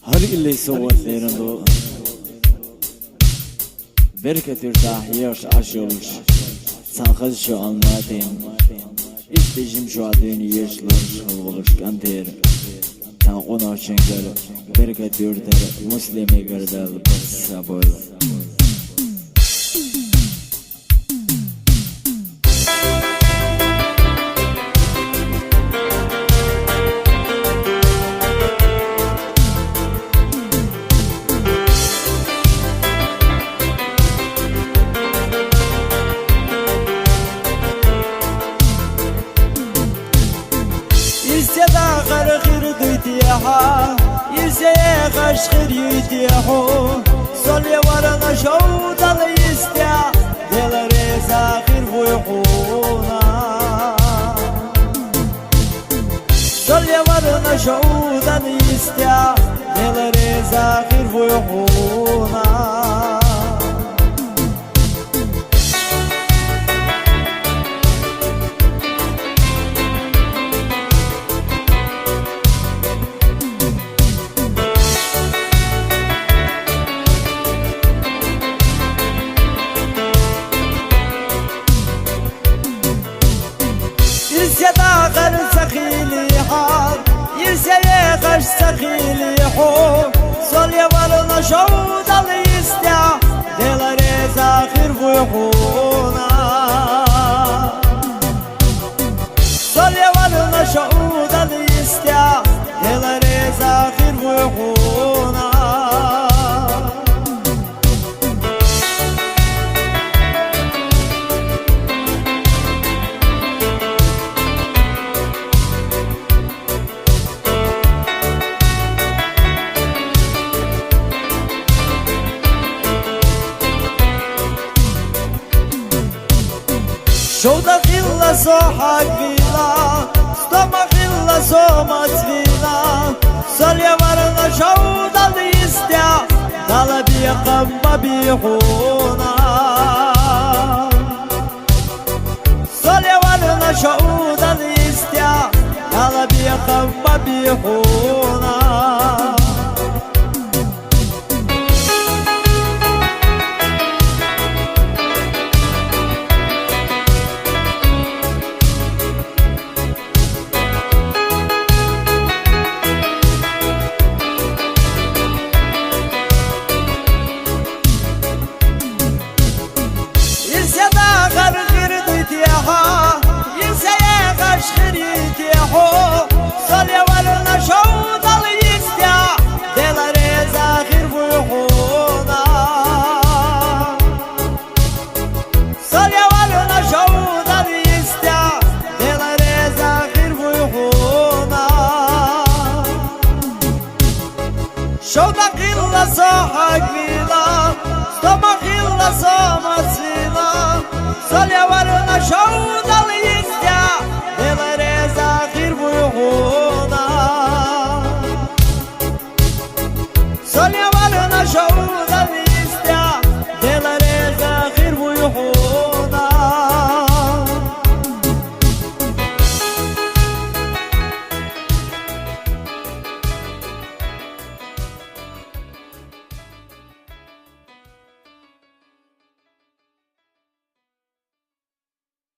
Har اللي صوت ليرندو بركة ارتاحيش عشولش سانخز شو anlatayım İsteyim şu adını yaşlar Halvılış kanter Tanqona şengel Bereket yurtar Muslimi gardal Barsa boy يرسدا غرغر ضيتيها يرسيا غشخر يتيحو صلي ورنا شوط اليستيا دل ريزا خير ويحونا صلي ورنا شوط اليستيا دل ريزا خير ويحونا يرسدا غر سخيلي حال يرسيا غش سخيلي حو صلي ورنا شوط اليستيا دل ريزا خير ويحونا صلي ورنا شوط اليستيا دل ريزا خير ويحونا شوطة خلا صوحك فينا ستوما خلا صوما تفينا صلي ورنا شوطة ليستيا طلبي قم بيحونا صلي ورنا شوطة ليستيا طلبي قم بيحونا صلي ورنا شوط اليستيا دل ريزا خير ويحونا صلي ورنا شوط اليستيا دل ريزا خير ويحونا شوط خلا صوحك فينا ستوما خلا صوما